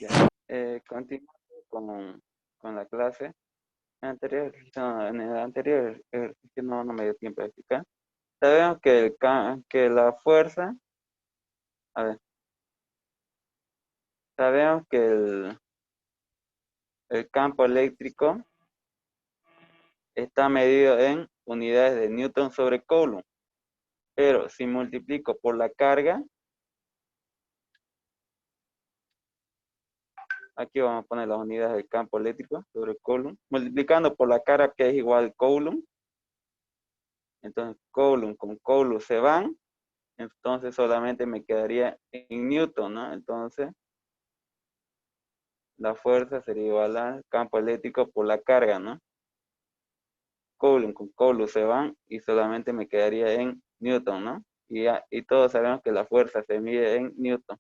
Ya. Continuando con la clase anterior, no, en el anterior ejercicio no me dio tiempo de explicar. Sabemos que la fuerza, a ver, sabemos que el campo eléctrico está medido en unidades de Newton sobre Coulomb, pero si multiplico por la carga, aquí vamos a poner las unidades del campo eléctrico sobre Coulomb, multiplicando por la carga que es igual Coulomb, entonces Coulomb con Coulomb se van, entonces solamente me quedaría en Newton, ¿no? Entonces la fuerza sería igual al campo eléctrico por la carga, ¿no? Coulomb con Coulomb se van y solamente me quedaría en Newton, ¿no? Y todos sabemos que la fuerza se mide en Newton.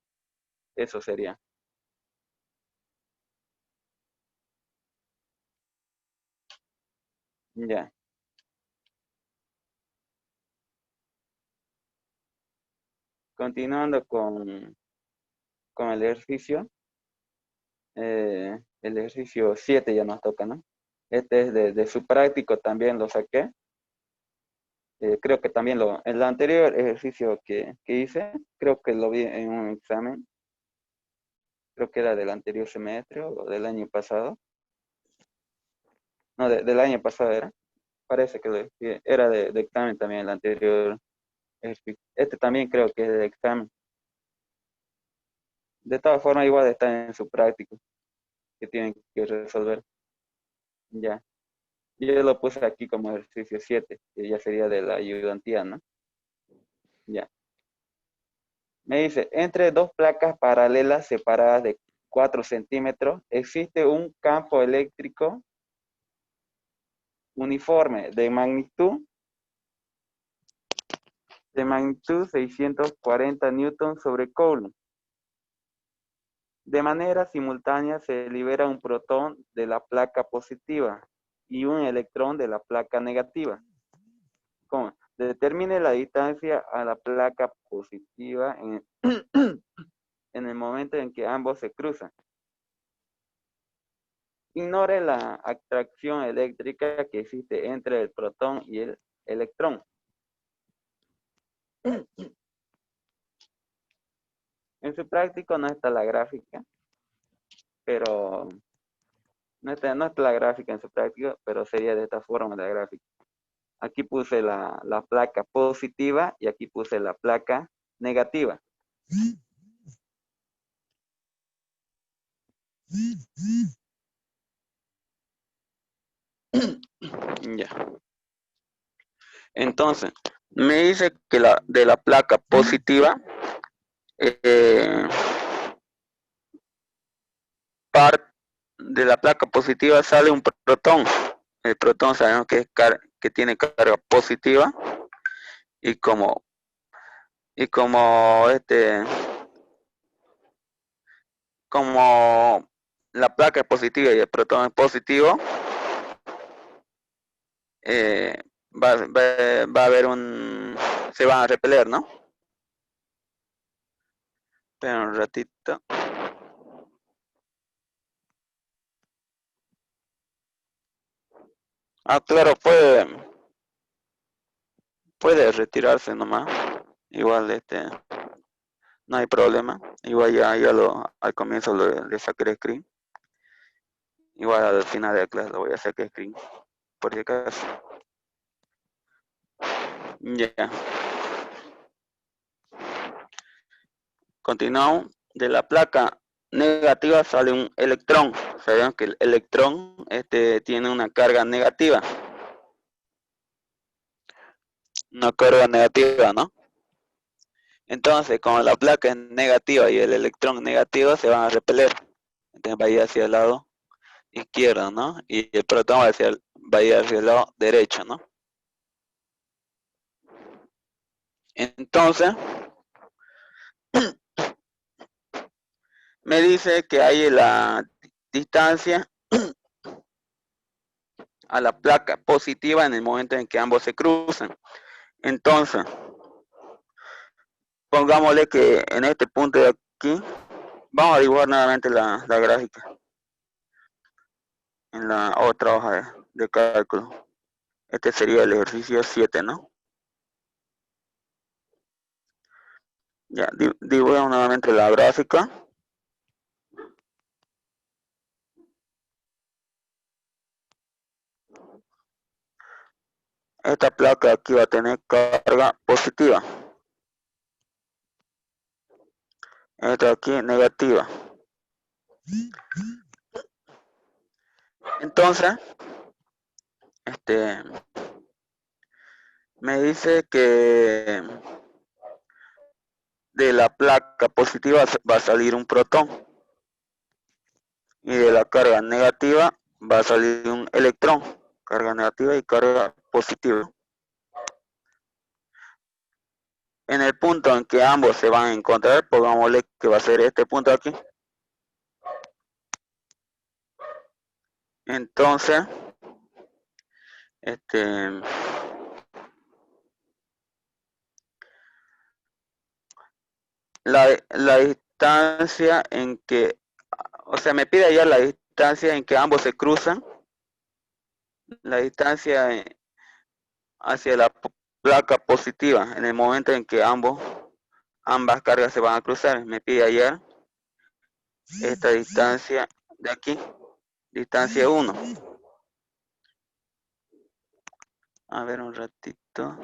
Eso sería. Ya. Continuando con el ejercicio. El ejercicio 7 ya nos toca, ¿no? Este es de su práctico, también lo saqué. Creo que también el anterior ejercicio que hice, creo que lo vi en un examen. Creo que era del anterior semestre o del año pasado. No, del año pasado era. Parece que era de examen también el anterior ejercicio. Este también creo que es de examen. De todas formas, igual está en su práctico, que tienen que resolver. Ya. Yo lo puse aquí como ejercicio 7, que ya sería de la ayudantía, ¿no? Ya. Me dice, entre dos placas paralelas separadas de 4 centímetros, existe un campo eléctrico uniforme de magnitud 640 newton sobre Coulomb. De manera simultánea se libera un protón de la placa positiva y un electrón de la placa negativa. ¿Cómo? Determine la distancia a la placa positiva en el momento en que ambos se cruzan. Ignore la atracción eléctrica que existe entre el protón y el electrón. En su práctico no está la gráfica, pero no está la gráfica en su práctico, pero sería de esta forma la gráfica. Aquí puse la placa positiva y aquí puse la placa negativa. Ya. Entonces, me dice que de la placa positiva, de la placa positiva sale un protón. El protón sabemos que tiene carga positiva y como la placa es positiva y el protón es positivo, eh, va a haber se van a repeler, ¿no? Espera un ratito. Claro, puede retirarse nomás. Igual no hay problema. Igual ya al comienzo le saqué el screen. Igual al final de la clase lo voy a sacar screen, por si acaso. Ya. Continuamos. De la placa negativa sale un electrón. Sabemos que el electrón tiene una carga negativa. Una carga negativa, ¿no? Entonces, como la placa es negativa y el electrón negativo, se van a repeler. Entonces va a ir hacia el lado izquierdo, ¿no? Y el protón va a ir hacia el lado derecho, ¿no? Entonces, me dice que hay la distancia a la placa positiva en el momento en que ambos se cruzan. Entonces, pongámosle que en este punto de aquí Vamos a dibujar nuevamente la gráfica en la otra hoja de cálculo. Este sería el ejercicio 7, ¿no? Ya, dibujamos nuevamente la gráfica. Esta placa aquí va a tener carga positiva. Esta aquí negativa. Entonces, me dice que de la placa positiva va a salir un protón y de la carga negativa va a salir un electrón, carga negativa y carga positiva. En el punto en que ambos se van a encontrar, pongámosle que va a ser este punto aquí. Entonces, la distancia en que, o sea, me pide ya la distancia en que ambos se cruzan, la distancia hacia la placa positiva en el momento en que ambas cargas se van a cruzar. Me pide hallar esta distancia de aquí, distancia 1. A ver un ratito.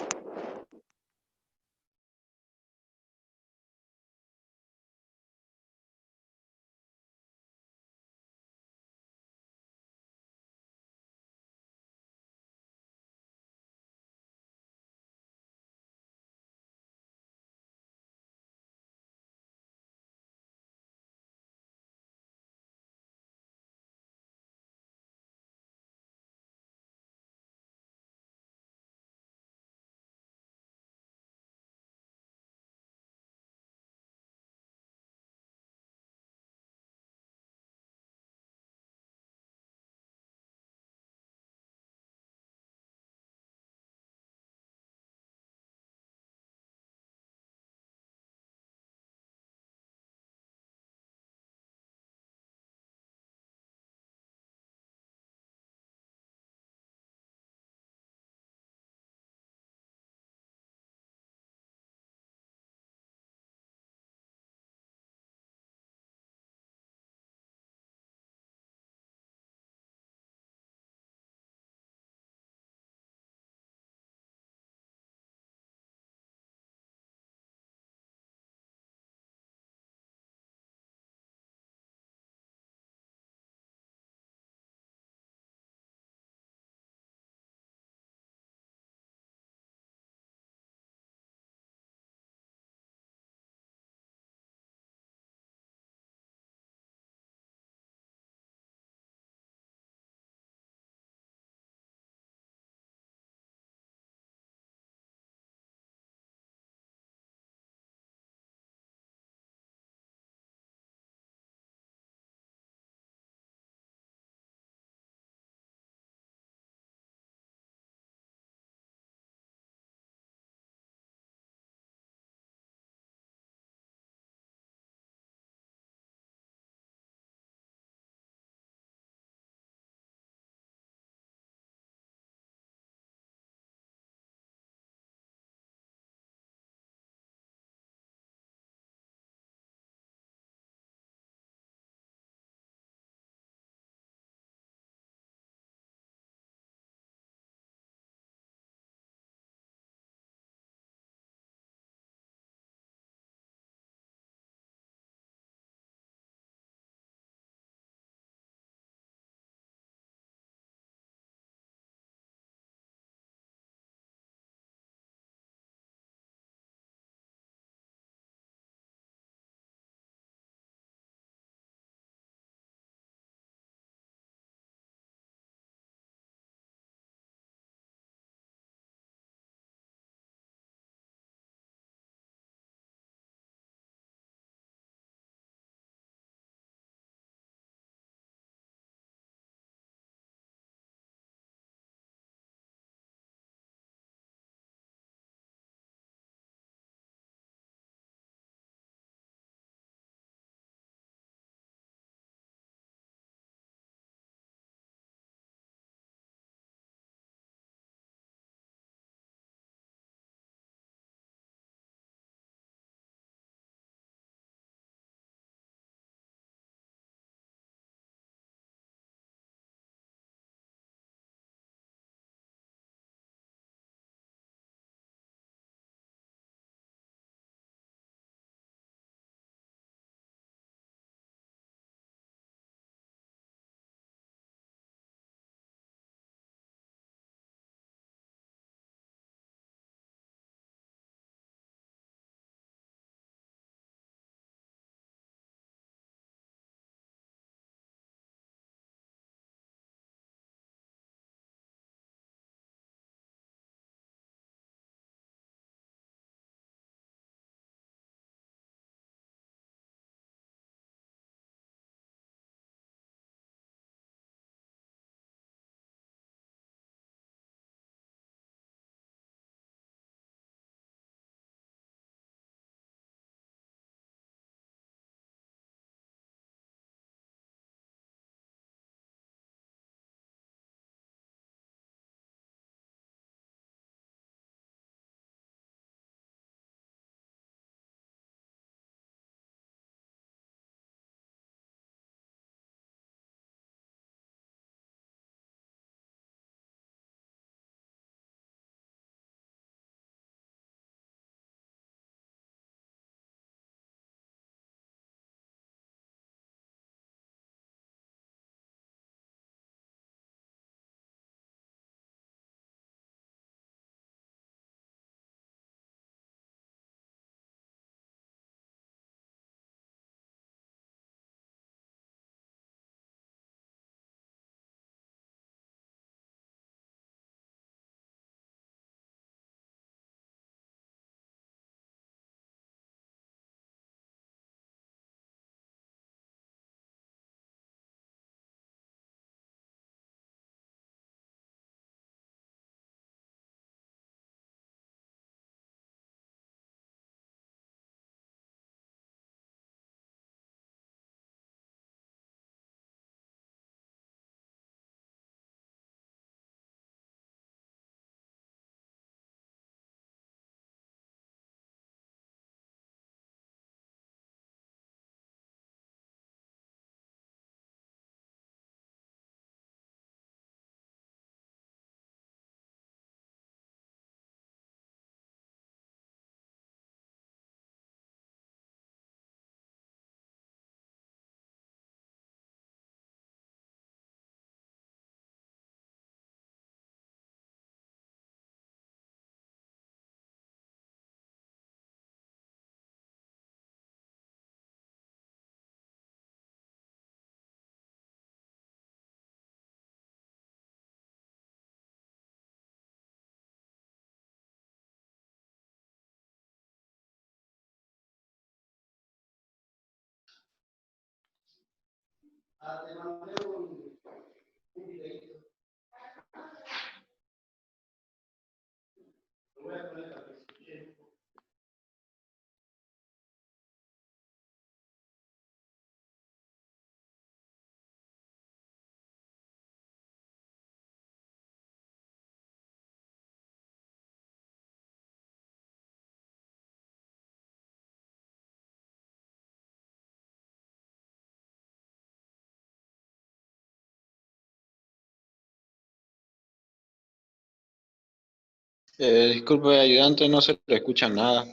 Disculpe, ayudante, no se le escucha nada.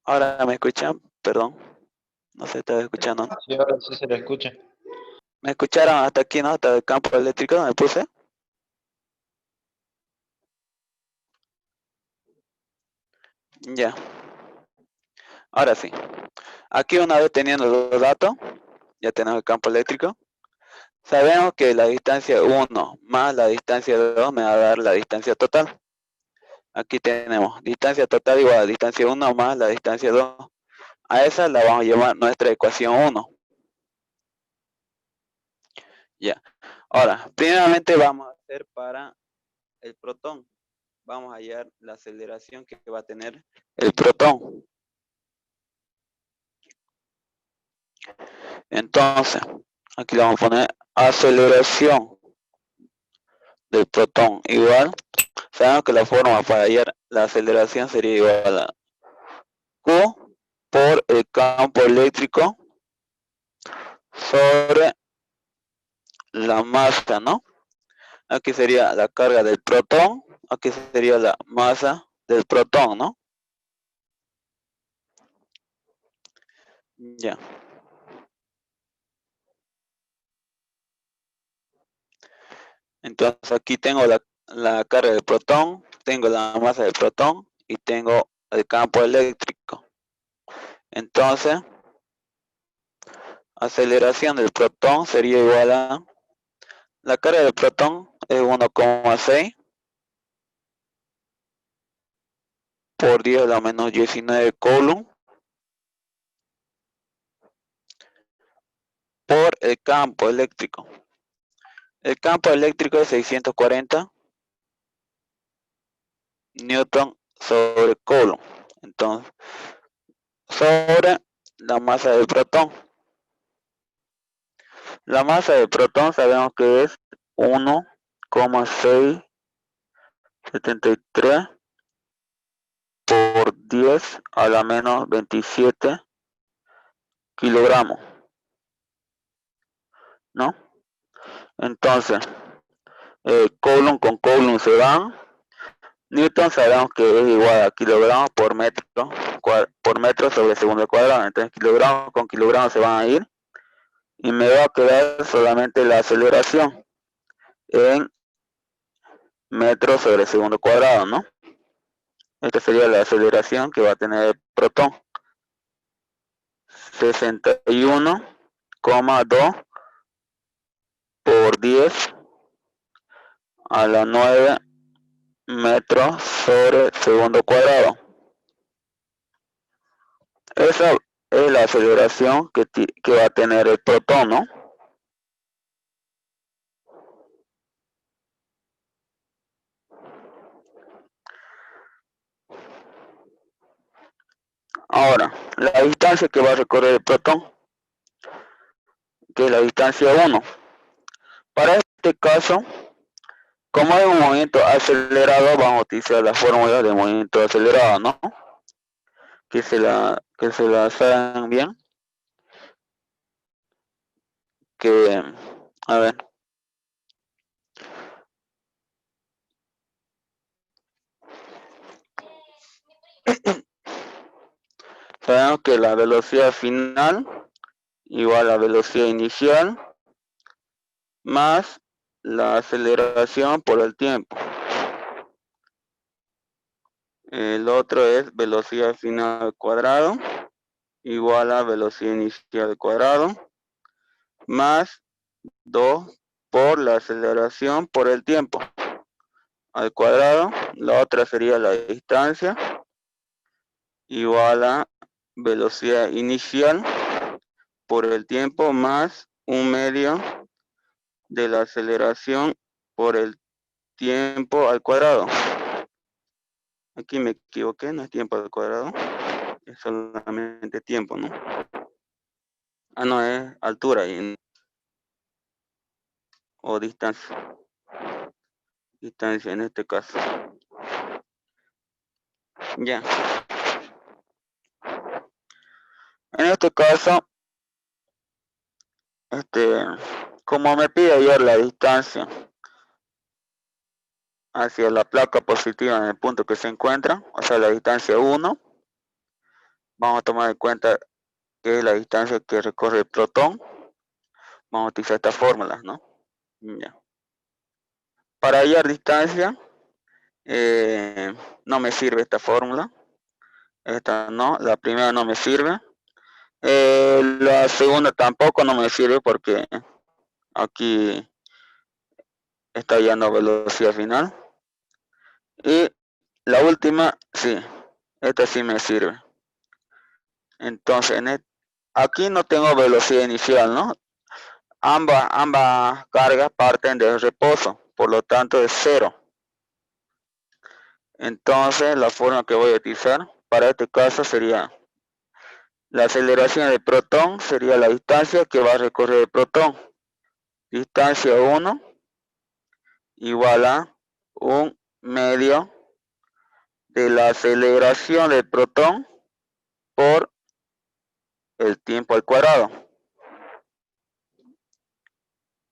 Ahora me escuchan, perdón, no se estaba escuchando, ¿no? Sí, ahora sí se le escucha. ¿Me escucharon hasta aquí, no? Hasta el campo eléctrico donde puse. Ya, ahora sí. Aquí una vez teniendo los datos, ya tenemos el campo eléctrico. Sabemos que la distancia 1 más la distancia 2 me va a dar la distancia total. Aquí tenemos distancia total igual a distancia 1 más la distancia 2. A esa la vamos a llamar nuestra ecuación 1. Ya. Ahora, primeramente vamos a hacer para el protón. Vamos a hallar la aceleración que va a tener el protón. Entonces, aquí le vamos a poner aceleración del protón igual. Sabemos que la forma para hallar la aceleración sería igual a Q por el campo eléctrico sobre la masa, ¿no? Aquí sería la carga del protón, aquí sería la masa del protón, ¿no? Ya. Entonces aquí tengo la carga del protón, tengo la masa del protón y tengo el campo eléctrico. Entonces, aceleración del protón sería igual a la carga del protón es 1,6 por 10 a la menos 19 coulomb por el campo eléctrico. El campo eléctrico es 640 newton sobre coulomb. Entonces, sobre la masa del protón. La masa del protón sabemos que es 1,673 por 10 a la menos 27 kilogramos, ¿no? Entonces, coulomb con coulomb se van. Newton sabemos que es igual a kilogramos por metro sobre segundo al cuadrado. Entonces, kilogramos con kilogramos se van a ir. Y me va a quedar solamente la aceleración en metros sobre segundo cuadrado, ¿no? Esta sería la aceleración que va a tener el protón. 61,2 por 10 a la 9 metros sobre segundo cuadrado. Esa es la aceleración que va a tener el protón, ¿no? Ahora, la distancia que va a recorrer el protón, que es la distancia 1. Para este caso, como es un movimiento acelerado, vamos a utilizar la fórmula de movimiento acelerado, ¿no? que se las hagan bien. Que, a ver. Sabemos que la velocidad final igual a la velocidad inicial más la aceleración por el tiempo. El otro es velocidad final al cuadrado igual a velocidad inicial al cuadrado más 2 por la aceleración por el tiempo al cuadrado. La otra sería la distancia igual a velocidad inicial por el tiempo más 1/2 de la aceleración por el tiempo al cuadrado. Aquí me equivoqué, no es tiempo al cuadrado, es solamente tiempo, ¿no? Ah, no, es altura o distancia. Distancia en este caso. Ya. En este caso, como me pide hallar la distancia hacia la placa positiva en el punto que se encuentra, o sea, la distancia 1, vamos a tomar en cuenta que es la distancia que recorre el protón. Vamos a utilizar esta fórmula, ¿no? Ya. Para hallar distancia, no me sirve esta fórmula. Esta no, la primera no me sirve. La segunda tampoco no me sirve porque aquí está hallando velocidad final. Y la última, sí, esta sí me sirve. Entonces, aquí no tengo velocidad inicial, ¿no? Ambas cargas parten del reposo, por lo tanto es 0. Entonces, la forma que voy a utilizar para este caso sería la aceleración del protón, sería la distancia que va a recorrer el protón. Distancia 1 igual a 1/2 de la aceleración del protón por el tiempo al cuadrado.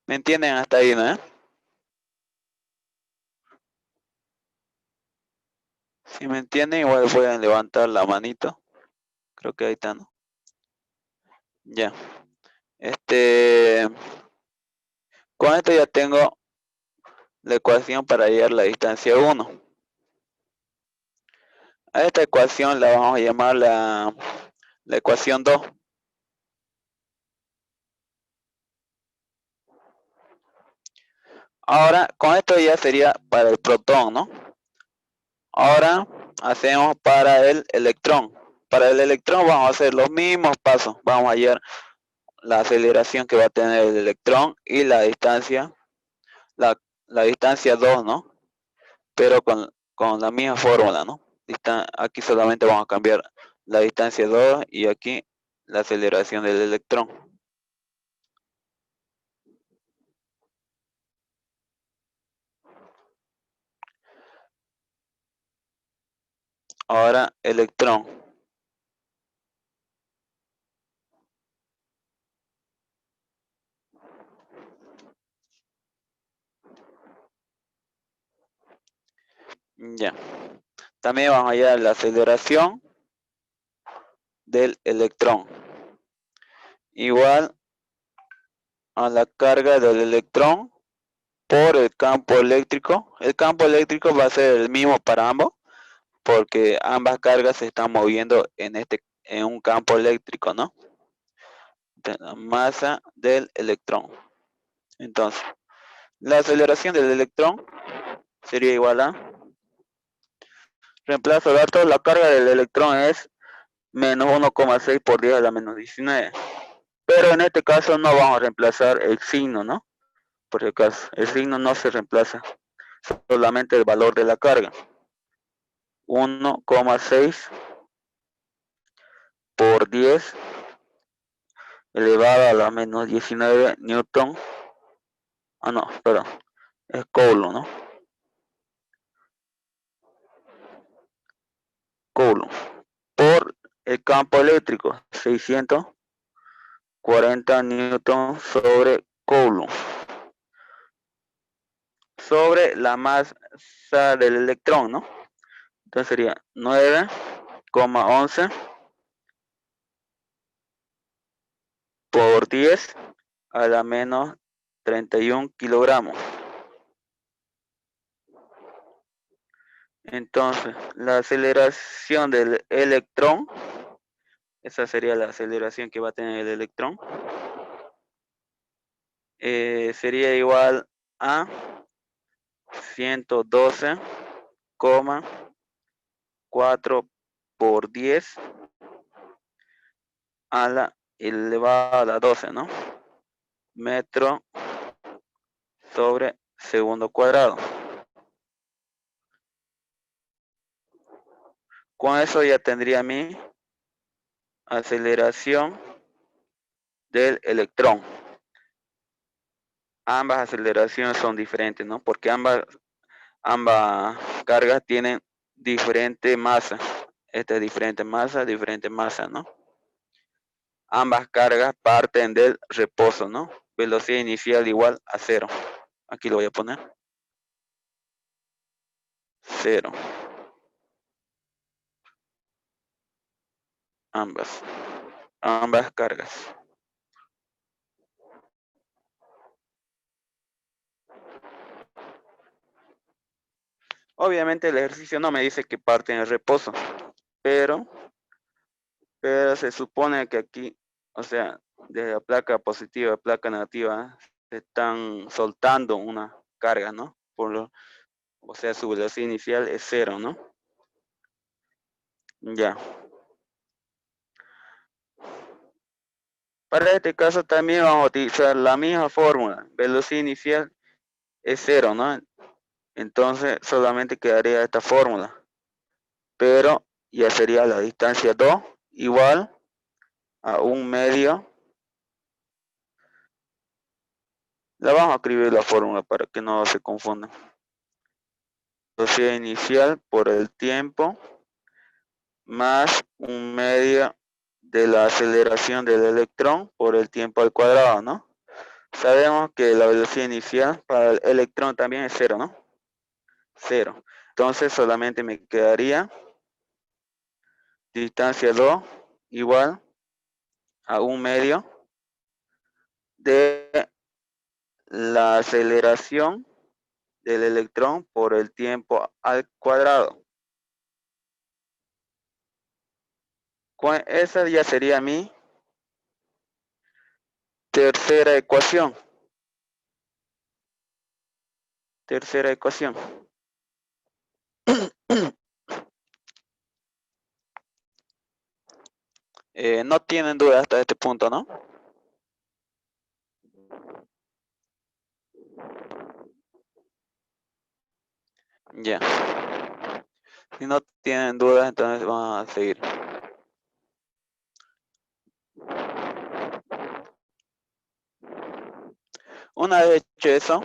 ¿Me entienden hasta ahí, no? Si me entienden, igual pueden levantar la manito. Creo que ahí está, ¿no? Ya. Con esto ya tengo la ecuación para hallar la distancia 1. A esta ecuación la vamos a llamar la ecuación 2. Ahora, con esto ya sería para el protón, ¿no? Ahora hacemos para el electrón. Para el electrón vamos a hacer los mismos pasos. Vamos a hallar la aceleración que va a tener el electrón y la distancia, la distancia 2, ¿no? Pero con la misma fórmula, ¿no? Aquí solamente vamos a cambiar la distancia 2 y aquí la aceleración del electrón. Ahora electrón. Ya. También vamos a hallar la aceleración del electrón. Igual a la carga del electrón por el campo eléctrico. El campo eléctrico va a ser el mismo para ambos, porque ambas cargas se están moviendo en un campo eléctrico, ¿no? De la masa del electrón. Entonces, la aceleración del electrón sería igual a, reemplazo datos, la carga del electrón es menos 1,6 por 10 a la menos 19. Pero en este caso no vamos a reemplazar el signo, ¿no? Por si acaso, el signo no se reemplaza, solamente el valor de la carga. 1,6 por 10 elevado a la menos 19 newton. Ah, no, perdón, es coulomb, ¿no? Coulomb por el campo eléctrico, 640 newton sobre coulomb, sobre la masa del electrón, ¿no? Entonces sería 9,11 por 10 a la menos 31 kilogramos. Entonces, la aceleración del electrón, esa sería la aceleración que va a tener el electrón, sería igual a 112,4 por 10 a la elevado a la 12, ¿no? Metro sobre segundo cuadrado. Con eso ya tendría mi aceleración del electrón. Ambas aceleraciones son diferentes, ¿no? Porque ambas cargas tienen diferente masa. Esta es diferente masa, ¿no? Ambas cargas parten del reposo, ¿no? Velocidad inicial igual a 0. Aquí lo voy a poner. 0. Ambas cargas. Obviamente el ejercicio no me dice que parte en el reposo, pero se supone que aquí, o sea, de la placa positiva a placa negativa, se están soltando una carga, ¿no? O sea, su velocidad inicial es 0, ¿no? Ya. Para este caso también vamos a utilizar la misma fórmula. Velocidad inicial es 0, ¿no? Entonces solamente quedaría esta fórmula. Pero ya sería la distancia 2 igual a 1/2. La vamos a escribir la fórmula para que no se confundan. Velocidad inicial por el tiempo más 1/2 de la aceleración del electrón por el tiempo al cuadrado, ¿no? Sabemos que la velocidad inicial para el electrón también es 0, ¿no? 0. Entonces solamente me quedaría distancia 2 igual a 1/2 de la aceleración del electrón por el tiempo al cuadrado. Esa ya sería mi tercera ecuación. No tienen duda hasta este punto, ¿no? Ya. Si no tienen dudas, entonces vamos a seguir. Una vez hecho eso,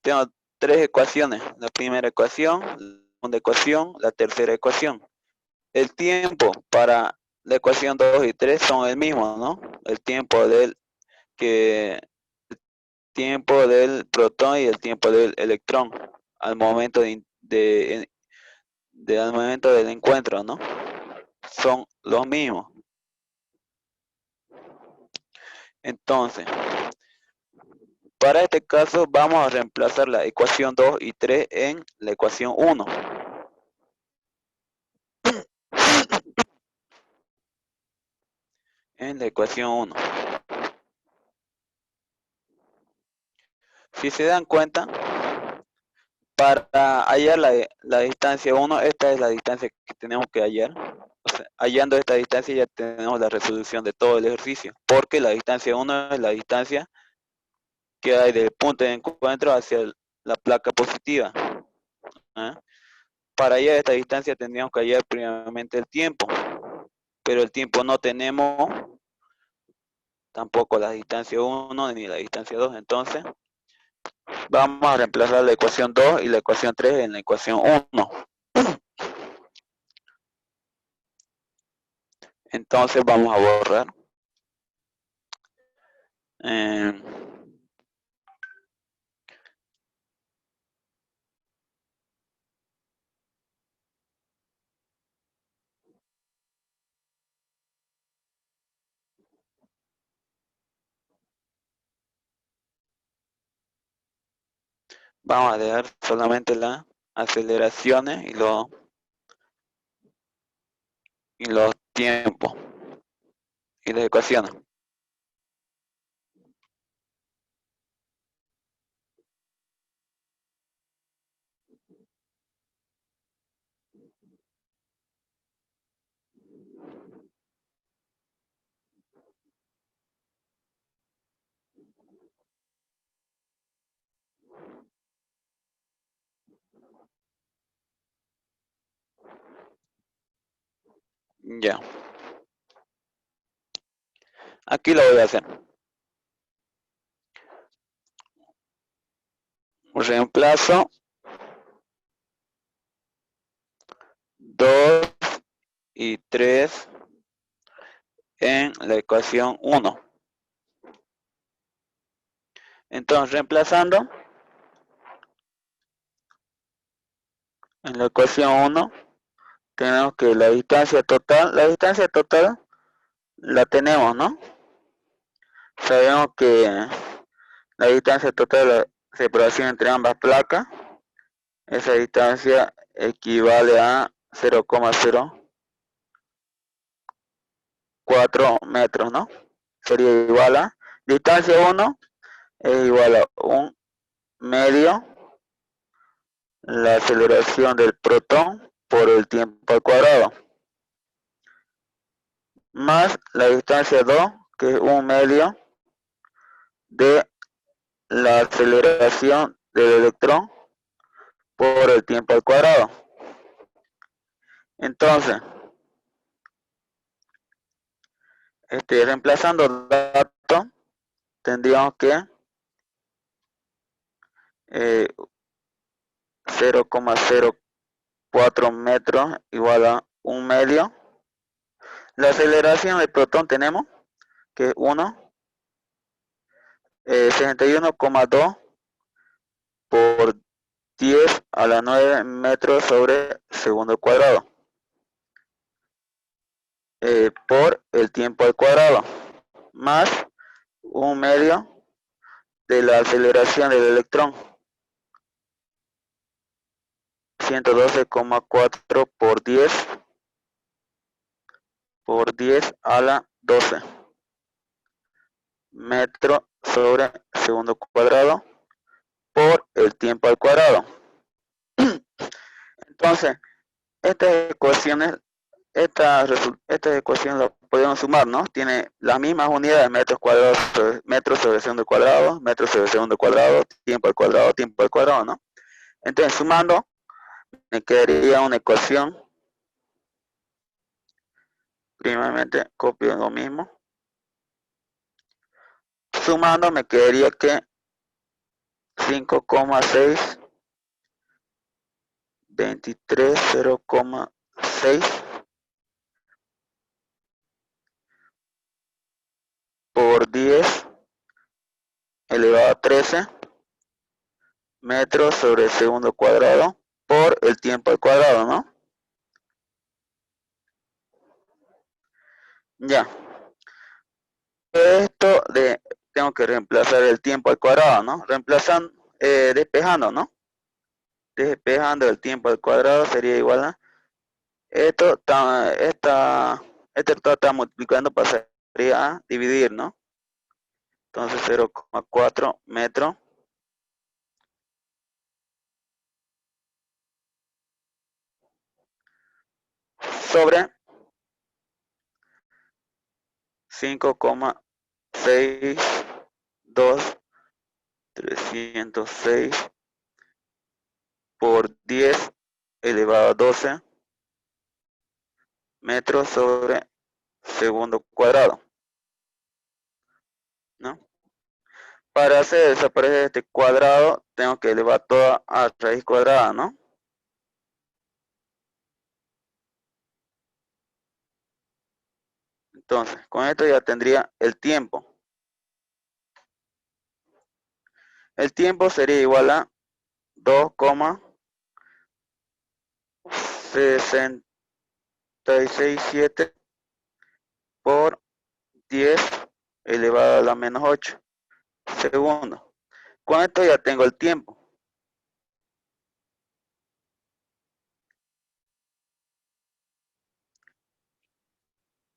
tengo tres ecuaciones. La primera ecuación, la segunda ecuación, la tercera ecuación. El tiempo para la ecuación 2 y 3 son el mismo, ¿no? El tiempo del protón y el tiempo del electrón al momento al momento del encuentro, ¿no? Son los mismos. Entonces, para este caso vamos a reemplazar la ecuación 2 y 3 en la ecuación 1. En la ecuación 1. Si se dan cuenta, para hallar la distancia 1, esta es la distancia que tenemos que hallar. O sea, hallando esta distancia ya tenemos la resolución de todo el ejercicio, porque la distancia 1 es la distancia que hay del punto de encuentro hacia la placa positiva. ¿Eh? Para hallar esta distancia tendríamos que hallar primeramente el tiempo, pero el tiempo no tenemos, tampoco la distancia 1 ni la distancia 2, entonces vamos a reemplazar la ecuación 2 y la ecuación 3 en la ecuación 1. Entonces vamos a borrar. Vamos a dejar solamente las aceleraciones y los tiempos y las ecuaciones. Ya. Aquí lo voy a hacer. Reemplazo 2 y 3 en la ecuación 1. Entonces, reemplazando en la ecuación 1, tenemos que la distancia total la tenemos, ¿no? Sabemos que la distancia total de la separación entre ambas placas, esa distancia equivale a 0,04 metros, ¿no? Sería igual a, distancia 1 es igual a 1 medio la aceleración del protón por el tiempo al cuadrado, más la distancia 2, que es 1 medio de la aceleración del electrón por el tiempo al cuadrado. Entonces, reemplazando datos, tendríamos que 0,04 metros igual a 1 medio. La aceleración del protón tenemos que es 61,2 por 10 a la 9 metros sobre segundo cuadrado por el tiempo al cuadrado, más 1 medio de la aceleración del electrón, 112,4 por 10 a la 12 metros sobre segundo cuadrado por el tiempo al cuadrado. Entonces, estas ecuaciones las podemos sumar, ¿no? Tiene las mismas unidades, metros cuadrados, metros sobre segundo cuadrado, metros sobre segundo cuadrado, tiempo al cuadrado, ¿no? Entonces, sumando, me quedaría una ecuación. Primeramente, copio lo mismo. Sumando, me quedaría que 5,6, 23, 0,6 por 10 elevado a 13 metros sobre segundo cuadrado por el tiempo al cuadrado, ¿no? Ya. Tengo que reemplazar el tiempo al cuadrado, ¿no? Despejando, ¿no? Despejando el tiempo al cuadrado sería igual a esto está multiplicando, pasaría a dividir, ¿no? Entonces 0,4 metros sobre 5,62 306 por 10 elevado a 12 metros sobre segundo cuadrado, ¿no? Para hacer desaparecer este cuadrado, tengo que elevar toda a raíz cuadrada, ¿no? Entonces, con esto ya tendría el tiempo. El tiempo sería igual a 2,667 por 10 elevado a la menos 8 segundos. Con esto ya tengo el tiempo.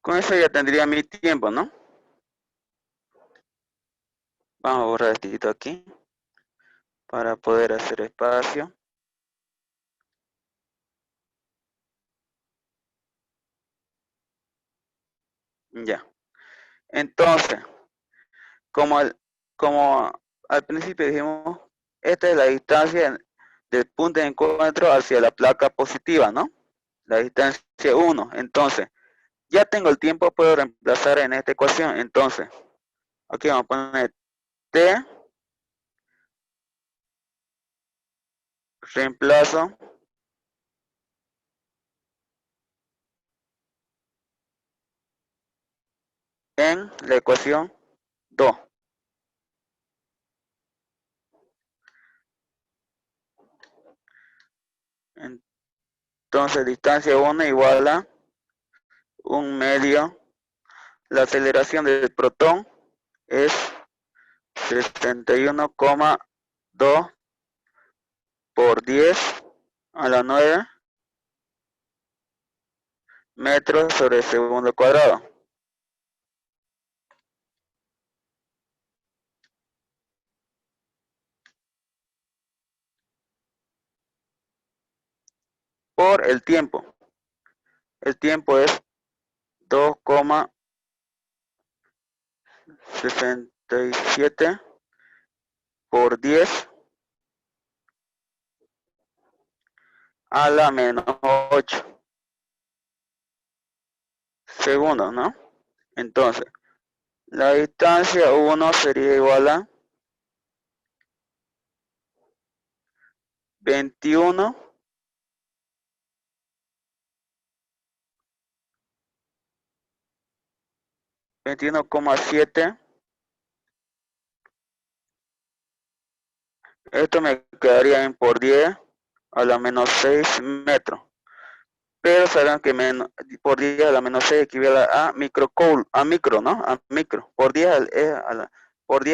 Con eso ya tendría mi tiempo, ¿no? Vamos a borrar esto aquí para poder hacer espacio. Ya. Entonces, como al principio dijimos, esta es la distancia del punto de encuentro hacia la placa positiva, ¿no? La distancia 1. Entonces, ya tengo el tiempo, puedo reemplazar en esta ecuación. Entonces, aquí vamos a poner T, reemplazo en la ecuación 2. Entonces, distancia 1 igual a 1/2. La aceleración del protón es 61,2 por 10 a la 9 metros sobre segundo cuadrado. Por el tiempo. El tiempo es 2,67 por 10 a la menos 8 segundos, ¿no? Entonces, la distancia 1 sería igual a 21 21,7. Esto me quedaría en por 10 a la menos 6 metros. Pero saben que por 10 a la menos 6 equivale a microcoul, a micro, ¿no? A micro. Por 10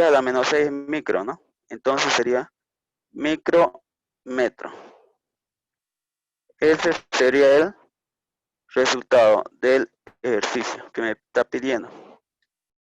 a la menos 6 micro, ¿no? Entonces sería micrometro. Ese sería el resultado del ejercicio que me está pidiendo.